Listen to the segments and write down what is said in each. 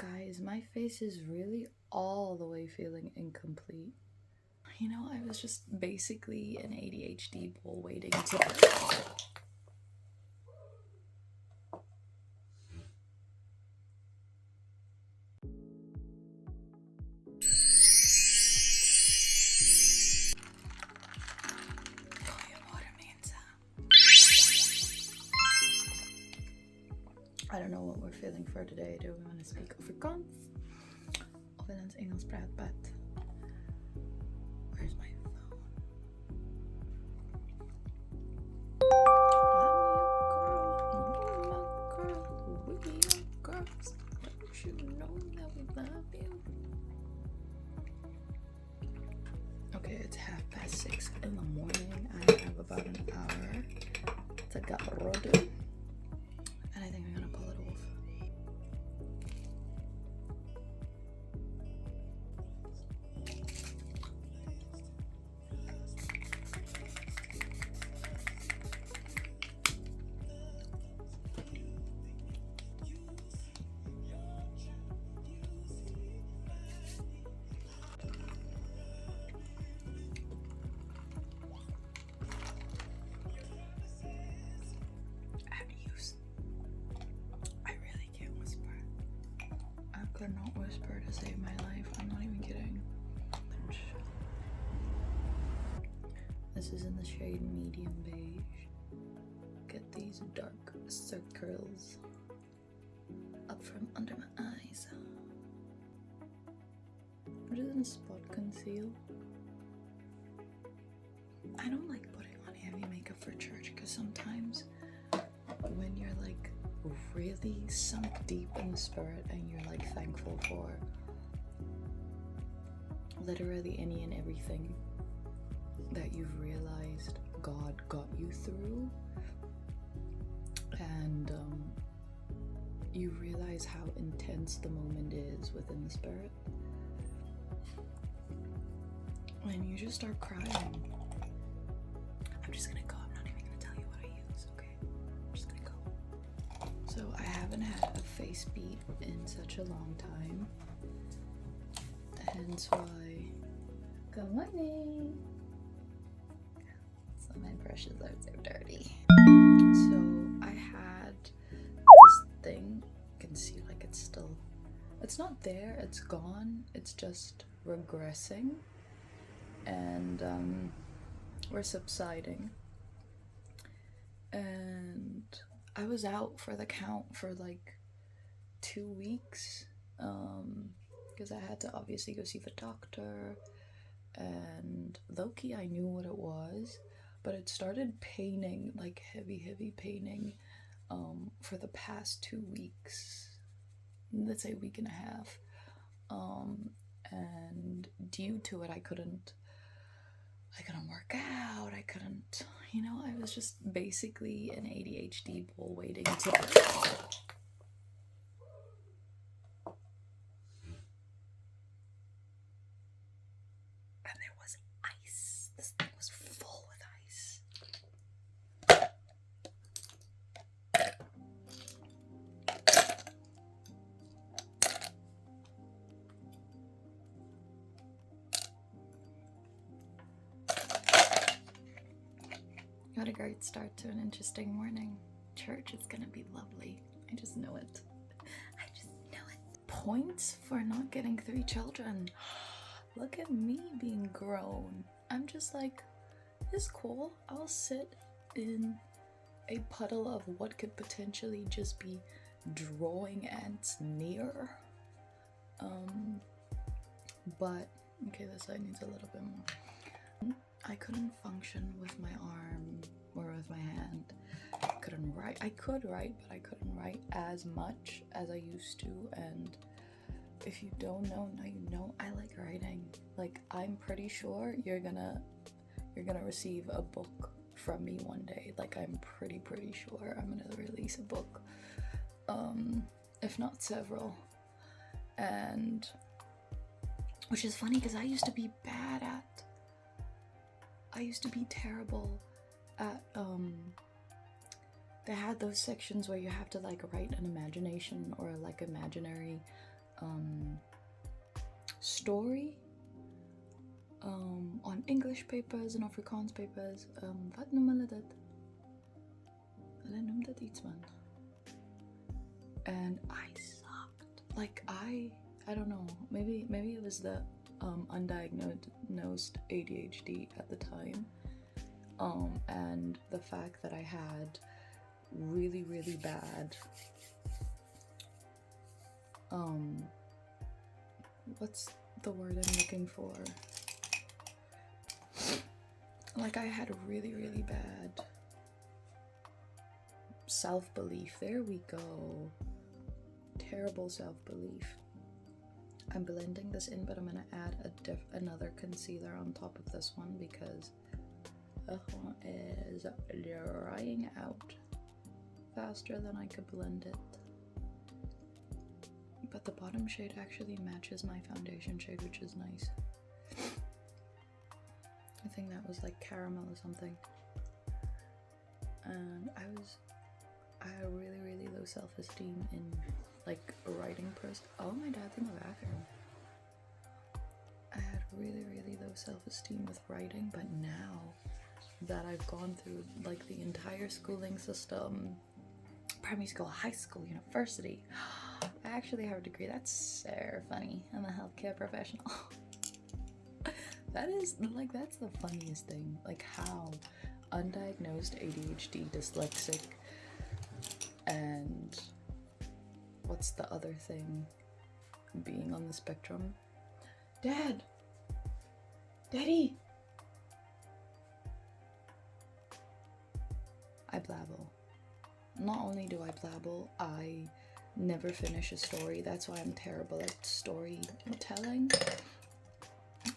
Guys, my face is really all the way feeling incomplete. You know, I was just basically an ADHD bull waiting to... I don't know what we're feeling for today. Do we want to speak Afrikaans? Of in ons Engels praatpad? Where's my phone? We are girls. Don't you know that we love you? Okay, it's 6:30 in the morning. I have about an hour to GRWM. And I think I'm gonna pull it off. I could not whisper to save my life. I'm not even kidding. This is in the shade medium beige. Get these dark circles up from under my eyes. I'm just gonna spot conceal. I don't like putting on heavy makeup for church because sometimes when you're like really sunk deep in the spirit and you're like thankful for literally any and everything that you've realized God got you through, and you realize how intense the moment is within the spirit, and you just start crying. I'm just gonna go. I'm not even gonna tell you what I use, okay? I'm just gonna go. So I haven't had a face beat in such a long time, hence why. Good morning. So my brushes are so dirty. So I had this thing. You can see like it's not there, it's gone. It's just regressing, and we're subsiding. And I was out for the count for like 2 weeks because I had to obviously go see the doctor, and low-key I knew what it was, but it started paining, like heavy paining for the past 2 weeks, let's say a week and a half, and due to it I couldn't work out, I couldn't, you know, I was just basically an ADHD bull waiting to... And there was ice. This thing was full with ice. What a great start to an interesting morning. Church is gonna be lovely. I just know it. I just know it. Points for not getting 3 children. Look at me being grown. I'm just like, it's cool. I'll sit in a puddle of what could potentially just be drawing ants near. But okay, this side needs a little bit more. I couldn't function with my arm or with my hand. I couldn't write. I could write, but I couldn't write as much as I used to. And if you don't know, now you know, I like writing. Like, I'm pretty sure you're gonna receive a book from me one day. Like, I'm pretty sure I'm gonna release a book, if not several. And which is funny because I used to be terrible at they had those sections where you have to like write an imagination or like imaginary story on English papers en Afrikaans papers. Wat noem hulle dit? Hulle noem dit iets, man. And I sucked. Like I don't know. Maybe it was the undiagnosed ADHD at the time. And the fact that I had really, really bad what's the word I'm looking for? Like, I had really, really bad self-belief. There we go. Terrible self-belief. I'm blending this in, but I'm gonna add another concealer on top of this one because this one is drying out faster than I could blend it. But the bottom shade actually matches my foundation shade, which is nice. I think that was like caramel or something. And I had really, really low self-esteem in like a writing person. Oh, my dad's in the bathroom. I had really, really low self-esteem with writing, but now that I've gone through like the entire schooling system, primary school, high school, university, I actually have a degree. That's so funny. I'm a healthcare professional. That's the funniest thing. Like how undiagnosed ADHD, dyslexic, and what's the other thing? Being on the spectrum. Dad! Daddy! I blabble. Not only do I blabble, I never finish a story. That's why I'm terrible at storytelling.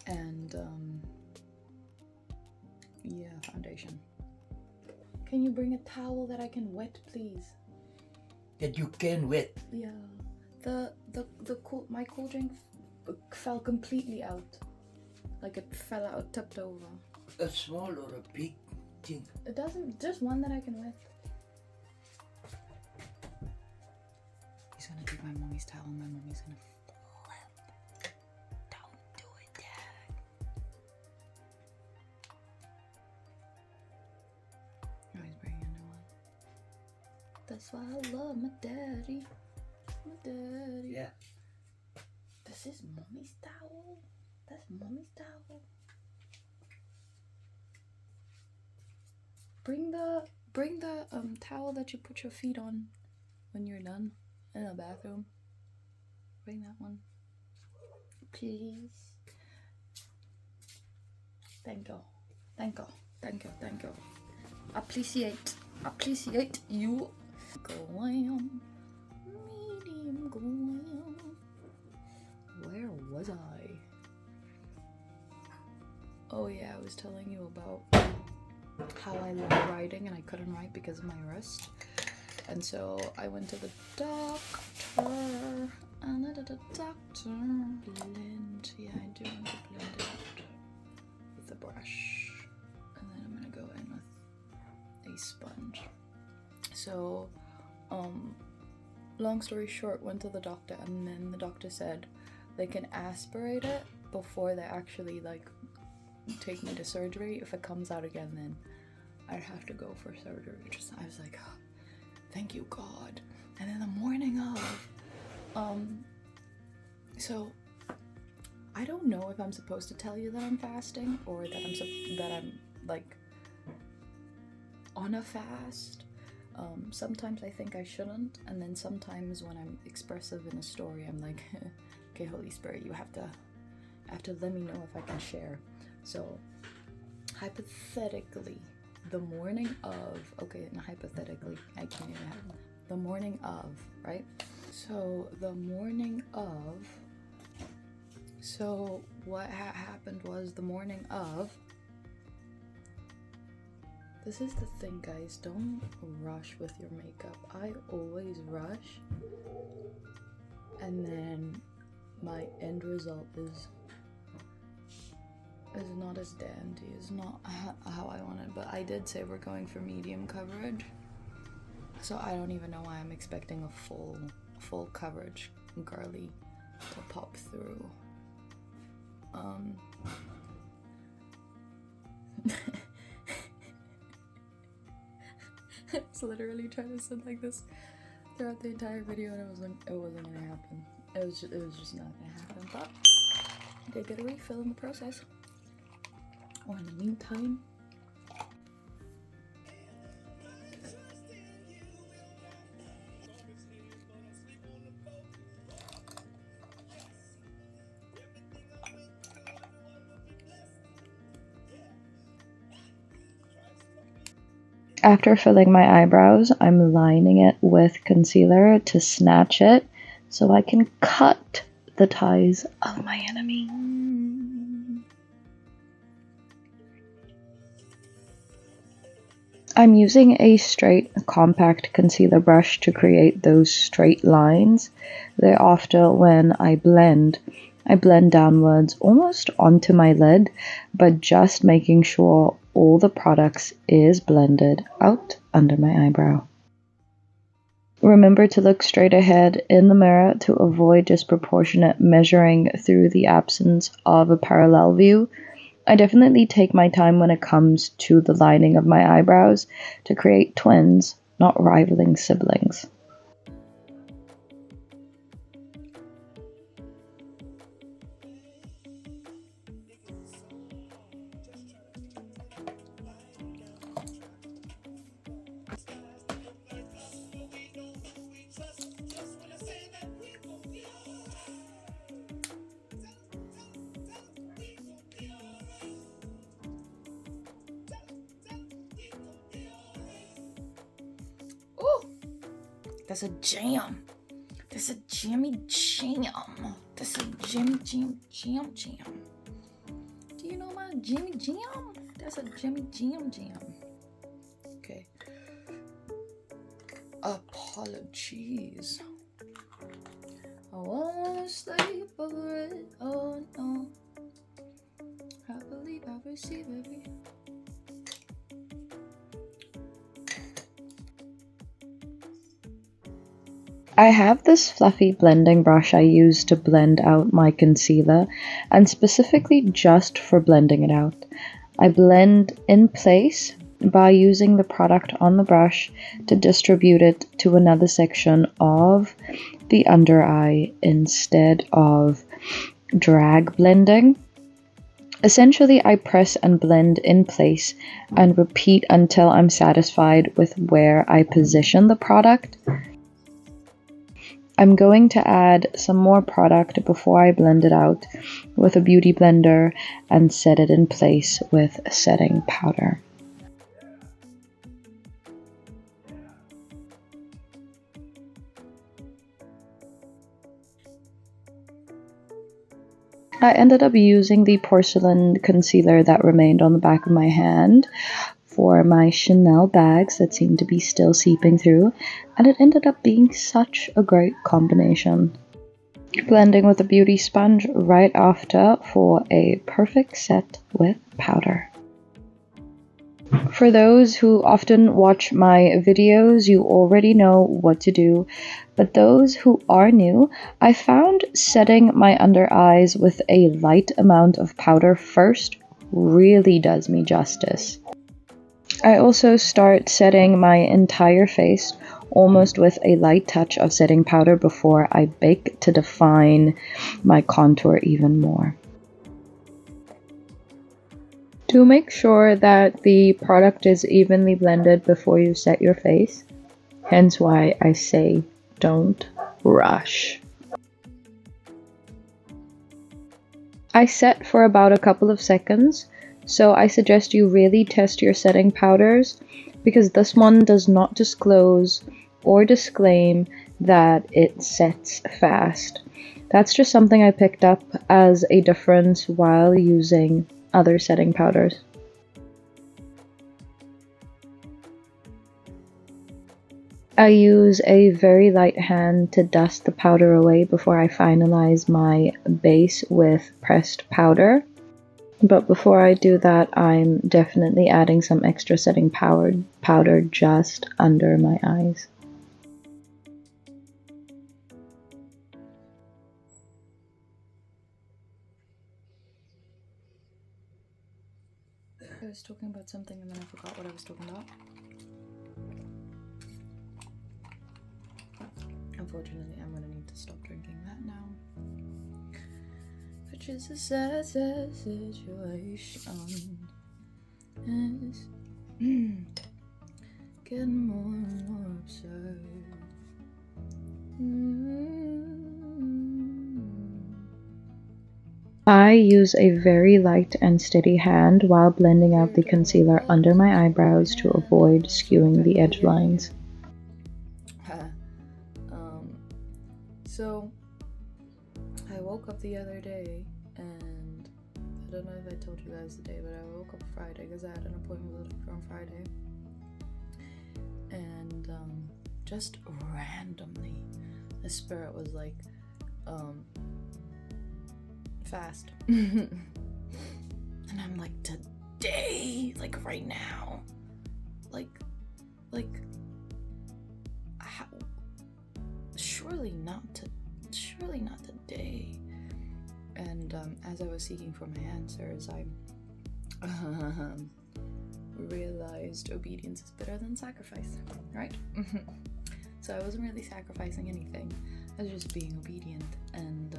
And yeah, foundation. Can you bring a towel that I can wet, please? That you can wet? Yeah. My cool drink fell completely out. Like it fell out, tipped over. A small or a big thing? It doesn't, just one that I can wet. He's gonna take my mommy's towel and my mommy's gonna flip. Don't do it, Dad. Oh, he's bringing a new one. That's why I love my daddy. My daddy. Yeah. This is mommy's towel. That's mommy's towel. Bring the towel that you put your feet on when you're done in the bathroom. Bring that one, please. Thank you, thank you, thank you, thank you. Appreciate you. Glam, medium glam. Where was I? Oh yeah, I was telling you about how I love writing and I couldn't write because of my wrist. And so I went to the doctor and I did a doctor blend. Yeah, I do want to blend it out with a brush. And then I'm gonna go in with a sponge. So, long story short, went to the doctor and then the doctor said they can aspirate it before they actually like take me to surgery. If it comes out again, then I'd have to go for surgery. I was like, oh, thank you, God. And then the morning of, so I don't know if I'm supposed to tell you that I'm fasting or that I'm like on a fast. Sometimes I think I shouldn't, and then sometimes when I'm expressive in a story, I'm like, okay, Holy Spirit, you have to let me know if I can share. So, hypothetically, the morning of, okay, not hypothetically, I can't even have the morning of, right? So, the morning of, so what happened was the morning of, this is the thing, guys, don't rush with your makeup. I always rush, and then my end result is not as dandy, is not how I wanted, but I did say we're going for medium coverage, so I don't even know why I'm expecting a full coverage girly to pop through. I was literally trying to sit like this throughout the entire video, and it wasn't gonna happen. It was just not gonna happen. But I did get a refill in the process. Or in the meantime. After filling my eyebrows, I'm lining it with concealer to snatch it so I can cut the ties of my enemy. I'm using a straight, compact concealer brush to create those straight lines. Thereafter, when I blend downwards almost onto my lid, but just making sure all the products is blended out under my eyebrow. Remember to look straight ahead in the mirror to avoid disproportionate measuring through the absence of a parallel view. I definitely take my time when it comes to the lining of my eyebrows to create twins, not rivaling siblings. That's a jam. That's a jammy jam. That's a jammy jam. Do you know my jammy jam? That's a jammy jam. Okay. Apologies. I wanna sleep over it. Oh no. I believe I receive every. I have this fluffy blending brush I use to blend out my concealer, and specifically just for blending it out. I blend in place by using the product on the brush to distribute it to another section of the under eye instead of drag blending. Essentially, I press and blend in place and repeat until I'm satisfied with where I position the product. I'm going to add some more product before I blend it out with a beauty blender and set it in place with setting powder. I ended up using the porcelain concealer that remained on the back of my hand for my Chanel bags that seemed to be still seeping through, and it ended up being such a great combination. Blending with a beauty sponge right after for a perfect set with powder. For those who often watch my videos, you already know what to do, but those who are new, I found setting my under eyes with a light amount of powder first really does me justice. I also start setting my entire face almost with a light touch of setting powder before I bake to define my contour even more. To make sure that the product is evenly blended before you set your face, hence why I say don't rush. I set for about a couple of seconds, so I suggest you really test your setting powders because this one does not disclose or disclaim that it sets fast. That's just something I picked up as a difference while using other setting powders. I use a very light hand to dust the powder away before I finalize my base with pressed powder. But before I do that, I'm definitely adding some extra setting powder just under my eyes. I was talking about something and then I forgot what I was talking about. Unfortunately, I'm gonna need to stop drinking that now. Which is a sad, sad situation. It's getting more and more absurd. I use a very light and steady hand while blending out the concealer under my eyebrows to avoid skewing the edge lines. So I woke up the other day, and I don't know if I told you guys the day, but I woke up Friday because I had an appointment with a doctor on Friday, and just randomly the spirit was like, fast. And I'm like, today, like right now, like how? Surely not today. And as I was seeking for my answers, I realized obedience is better than sacrifice, right? So I wasn't really sacrificing anything. I was just being obedient. And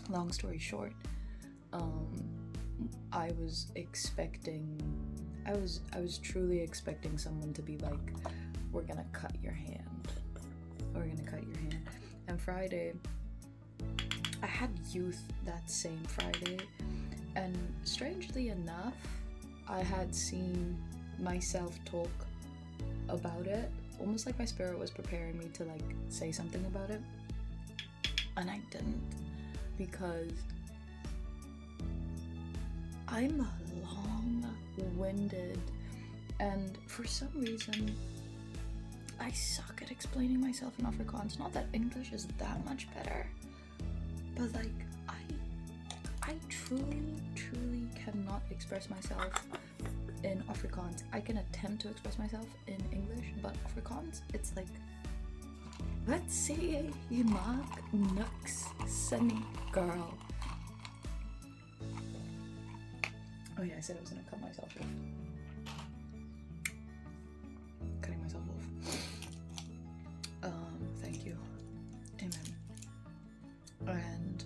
long story short, I was truly expecting someone to be like, we're gonna cut your hand. And Friday, I had youth that same Friday, and strangely enough, I had seen myself talk about it, almost like my spirit was preparing me to like say something about it, and I didn't, because I'm long-winded, and for some reason I suck at explaining myself in Afrikaans. Not that English is that much better, but like I truly cannot express myself in Afrikaans. I can attempt to express myself in English, but Afrikaans, it's like, let's say you maak niks sin, girl. Oh yeah, I said I was gonna cut myself off. Cutting myself off. Thank you. Amen. And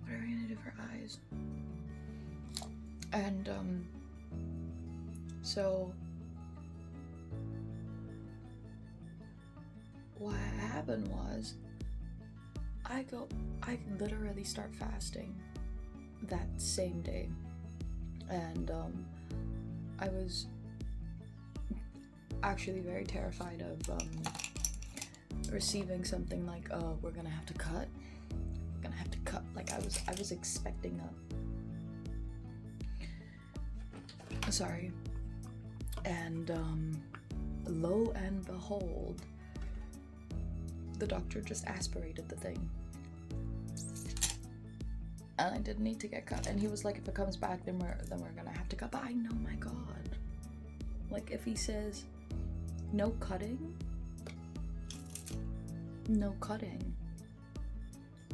what are we gonna do for eyes? And so what happened was I literally start fasting that same day. And I was actually very terrified of receiving something like, oh, we're gonna have to cut. Like I was expecting a sorry. And lo and behold, the doctor just aspirated the thing. And I didn't need to get cut. And he was like, if it comes back, then we're gonna have to cut. But I know, my God. Like, if he says no cutting, no cutting.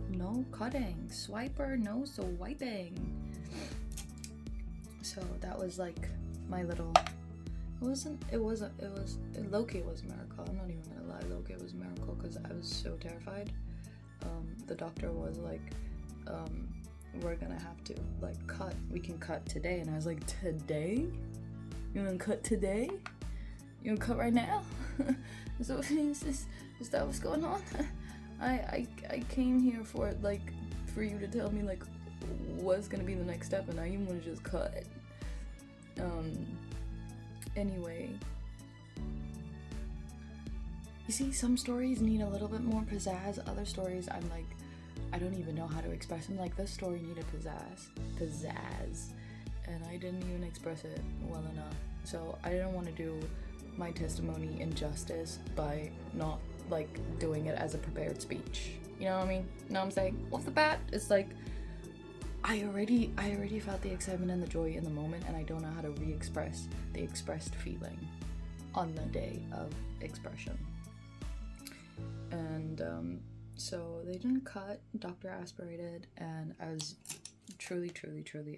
No cutting. Swiper, no swiping. So that was like my little, low-key it was a miracle. I'm not even gonna lie, low-key it was a miracle because I was so terrified. The doctor was like, we're gonna have to like cut. We can cut today. And I was like, today? You wanna cut today? You wanna cut right now? Is that what's going on? I came here for you to tell me like what's gonna be the next step, and now you wanna just cut. Anyway, you see, some stories need a little bit more pizzazz. Other stories, I'm like, I don't even know how to express them. Like, this story needed pizzazz, and I didn't even express it well enough. So I didn't want to do my testimony injustice by not like doing it as a prepared speech. You know what I mean? You know what I'm saying? Off the bat, it's like I already felt the excitement and the joy in the moment, and I don't know how to re-express the expressed feeling on the day of expression. And so they didn't cut, doctor aspirated, and I was truly,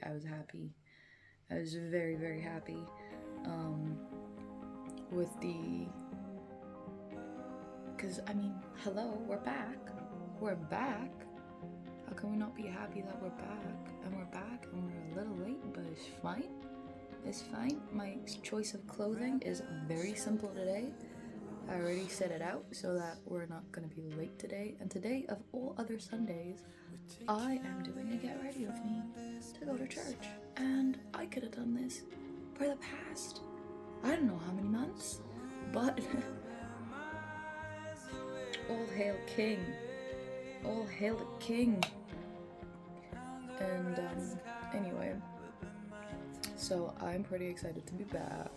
I was happy. I was very, very happy with the, because I mean, hello, we're back. We're back. How can we not be happy that we're back? And we're back and we're a little late, but it's fine. It's fine. My choice of clothing is very simple today. I already set it out so that we're not gonna be late today. And today, of all other Sundays, I am doing a get ready with me to go to church. And I could have done this for the past, I don't know how many months, but all hail King. All hail the King. And anyway, so I'm pretty excited to be back.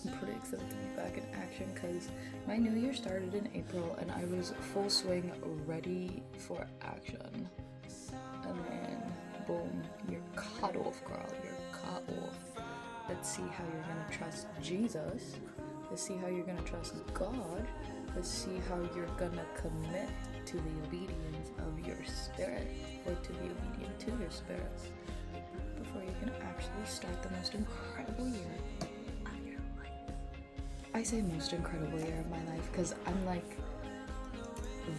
I'm pretty excited to be back in action because my new year started in April and I was full swing ready for action. And then, boom, you're cut off, girl. You're cut off. Let's see how you're gonna trust Jesus. Let's see how you're gonna trust God. Let's see how you're gonna commit to the obedience of your spirit, or to be obedient to your spirit, before you can actually start the most incredible year of your life. I say most incredible year of my life because I'm like,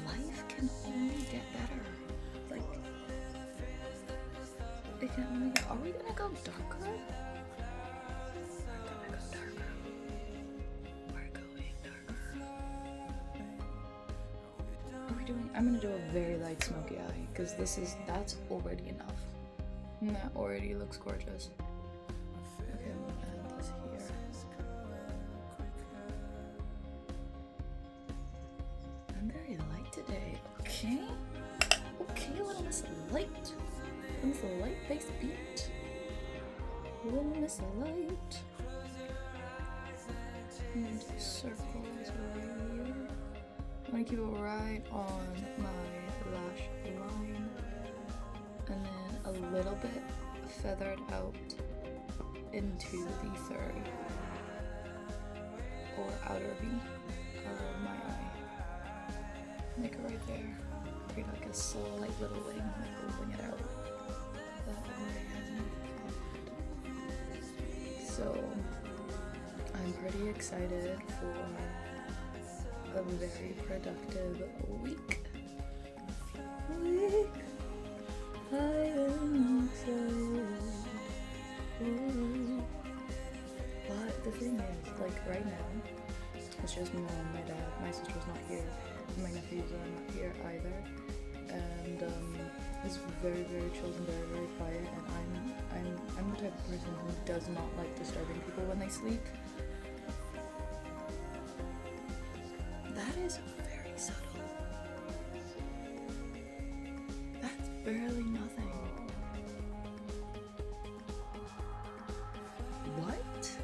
life can only get better. Like, it can only get, are we gonna go darker? We're gonna go darker. We're going darker. Are we doing, I'm gonna do a very light smoky eye because that's already enough. And that already looks gorgeous. Okay, I'm gonna add this here. I'm very light today, okay? Okay, a little miss light. A little miss light face beat. A little miss light. And circles right here. I'm gonna keep it right on my lash line. And then a little bit feathered out into the third or outer V of my eye. Make it right there. Create like a slight little wing, like we'll wing it out. That already has me. So I'm pretty excited for a very productive week. I am excited. But the thing is, like right now, it's just me and my dad. My sister's not here. My nephews are not here either. And it's very, very chill and very, very quiet. And I'm the type of person who does not like disturbing people when they sleep. That is very subtle. That's barely nothing. What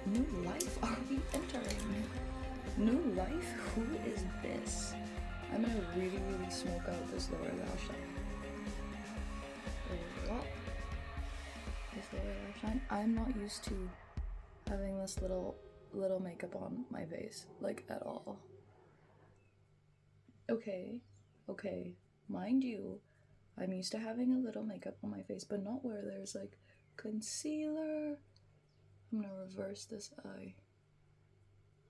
new life are we entering? New life? Who is this? I'm gonna really, really smoke out this lower lash line. This lower lash line. I'm not used to having this little makeup on my face, like at all. Okay, mind you, I'm used to having a little makeup on my face, but not where there's like concealer. I'm gonna reverse this eye.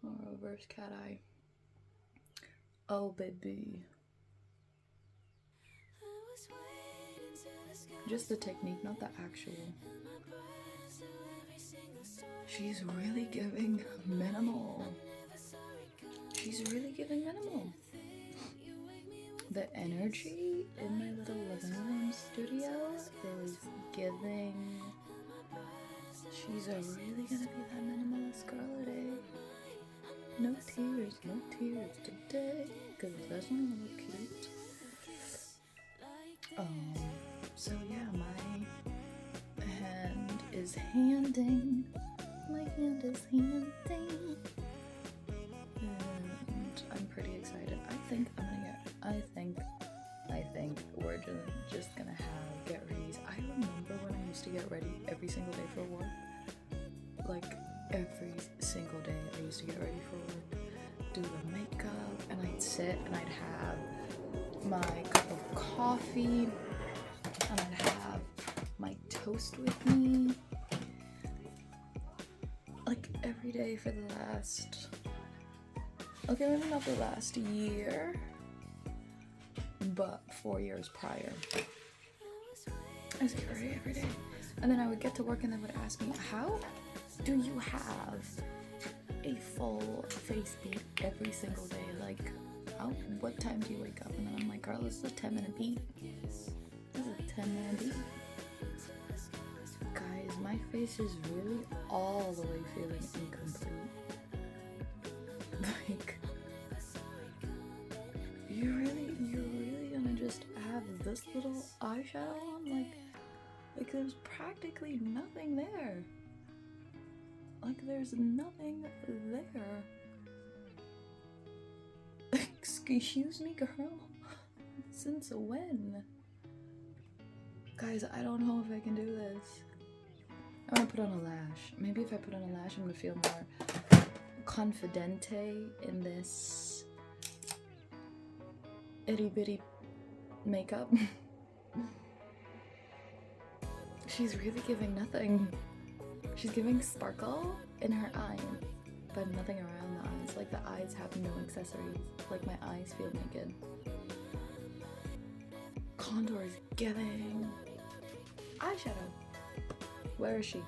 I'll reverse cat eye. Oh baby. Just the technique, not the actual. She's really giving minimal. She's really giving minimal. The energy in my little living room studio is giving. She's really gonna be that minimalist girl today. No tears today, cause that's not gonna look cute. So yeah, my hand is handing. My hand is handing. And I'm pretty excited. I think we're just gonna have get readies. I remember when I used to get ready every single day for work. Like every single day I used to get ready for work, do the makeup, and I'd sit and I'd have my cup of coffee and I'd have my toast with me every day for the last, okay, maybe not the last year, but 4 years prior. I was getting ready every day. And then I would get to work and they would ask me, how do you have a full face beat every single day? Like, what time do you wake up? And then I'm like, girl, this is a 10-minute beat. This is a 10-minute beat. Guys, my face is really all the way feeling incomplete. Like, you're really gonna just have this little eyeshadow on? Like there's practically nothing there. Like there's nothing there. Excuse me, girl. Since when? Guys, I don't know if I can do this. I'm gonna put on a lash. Maybe if I put on a lash, I'm gonna feel more confidente in this itty bitty makeup. She's really giving nothing. She's giving sparkle in her eye, but nothing around the eyes. Like the eyes have no accessories. Like my eyes feel naked. Contour is giving. Eyeshadow. Where is she?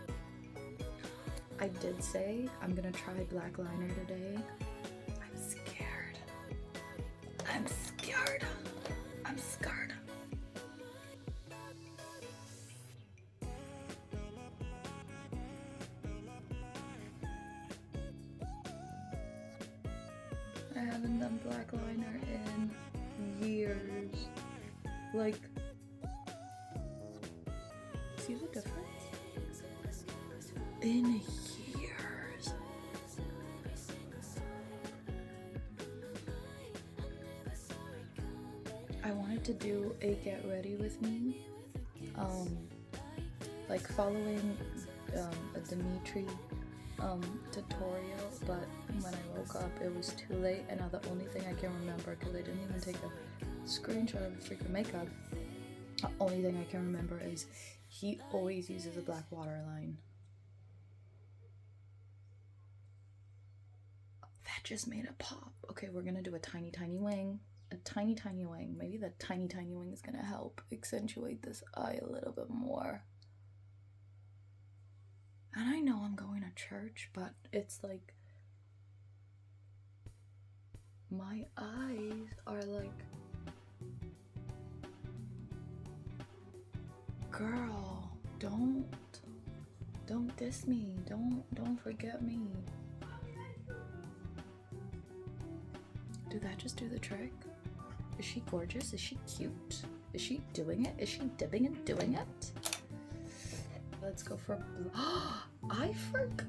I did say I'm gonna try black liner today. I'm scared. I'm scared. I'm scared. I haven't done black liner in years. Like, see the difference? In years. I wanted to do a get ready with me, like following a Dimitri tutorial, but when I woke up it was too late, and now the only thing I can remember, because I didn't even take a screenshot of the freaking makeup, the only thing I can remember is he always uses a black waterline. That just made it pop. Okay, we're gonna do a tiny wing. A tiny wing. Maybe the tiny wing is gonna help accentuate this eye a little bit more. And I know I'm going to church, but it's like my eyes are like, girl, don't diss me. Don't forget me. Did that just do the trick? Is she gorgeous? Is she cute? Is she doing it? Is she dipping and doing it? Let's go for blue. I forgot.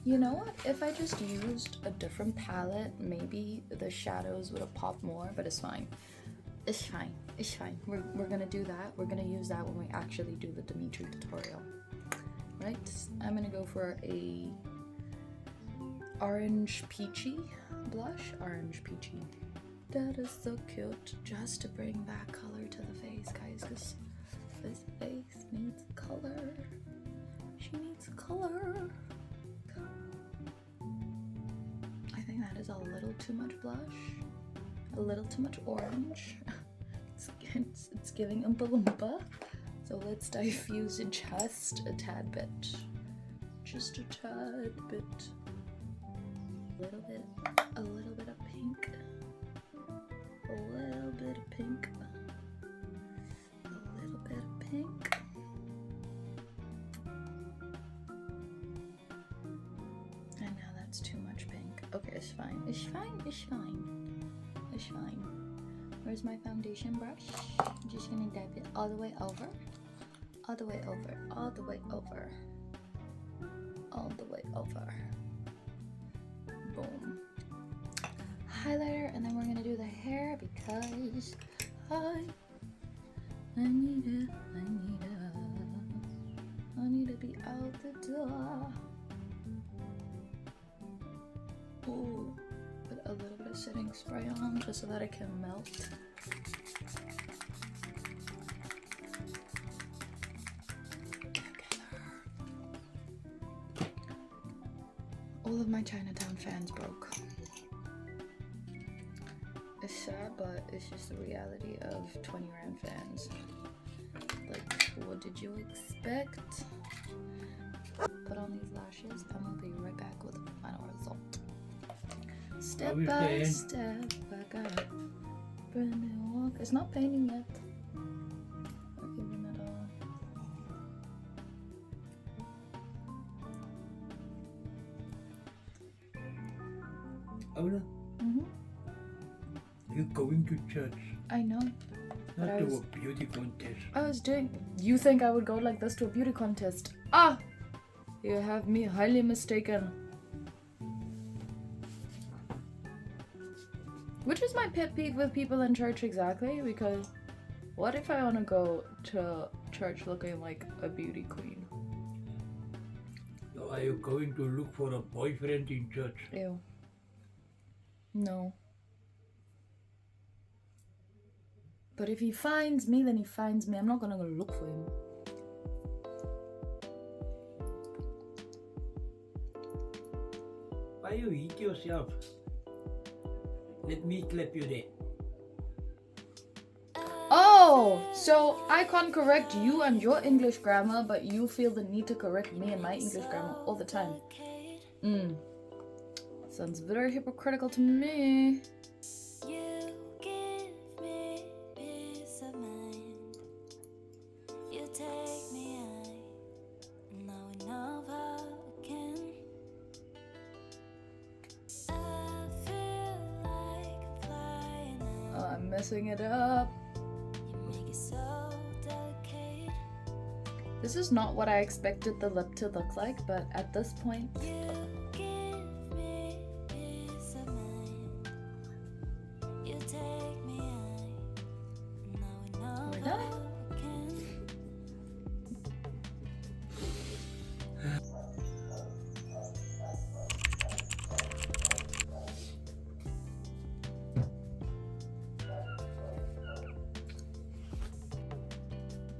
You know what? If I just used a different palette, maybe the shadows would have popped more, but it's fine. It's fine. It's fine. We're gonna do that. We're gonna use that when we actually do the Dimitri tutorial. Right? I'm gonna go for a orange peachy blush. Orange peachy. That is so cute. Just to bring back color to the face, guys, because this face needs color. She needs color. I think that is a little too much blush. A little too much orange. It's giving Oompa Loompa. So let's diffuse it just a tad bit. Just a tad bit. A little bit of pink. A little bit of pink. A little bit of pink. And now that's too much pink. Okay, it's fine. It's fine. It's fine. It's fine. Where's my foundation brush? I'm just gonna dab it all the way over. All the way over. All the way over. All the way over. Boom. Highlighter, and then we're gonna do the hair because I need to be out the door. Ooh, put a little bit of setting spray on just so that it can melt. All of my Chinatown fans broke. It's sad, but it's just the reality of 20 Rand fans. Like, what did you expect? Put on these lashes and we'll be right back with the final result. Step by step, I got a brand new walk. It's not painting yet. Or even at all. Aula, you're going to church, I know. not to a beauty contest. I was doing. You think I would go like this to a beauty contest? Ah! You have me highly mistaken. Which is my pet peeve with people in church exactly, because what if I want to go to church looking like a beauty queen? So are you going to look for a boyfriend in church? Ew. No. But if he finds me, then he finds me. I'm not gonna go look for him. Why you eat yourself? Let me clap you there. Oh, so I can't correct you and your English grammar, but you feel the need to correct me and my English grammar all the time. Sounds very hypocritical to me. Oh, I'm messing it up. This is not what I expected the lip to look like, but at this point, we're done.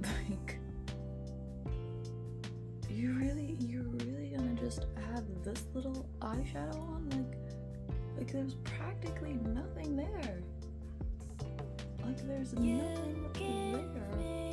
Like, you're really gonna just have this little eyeshadow on? Like there's practically nothing there. Like there's nothing there.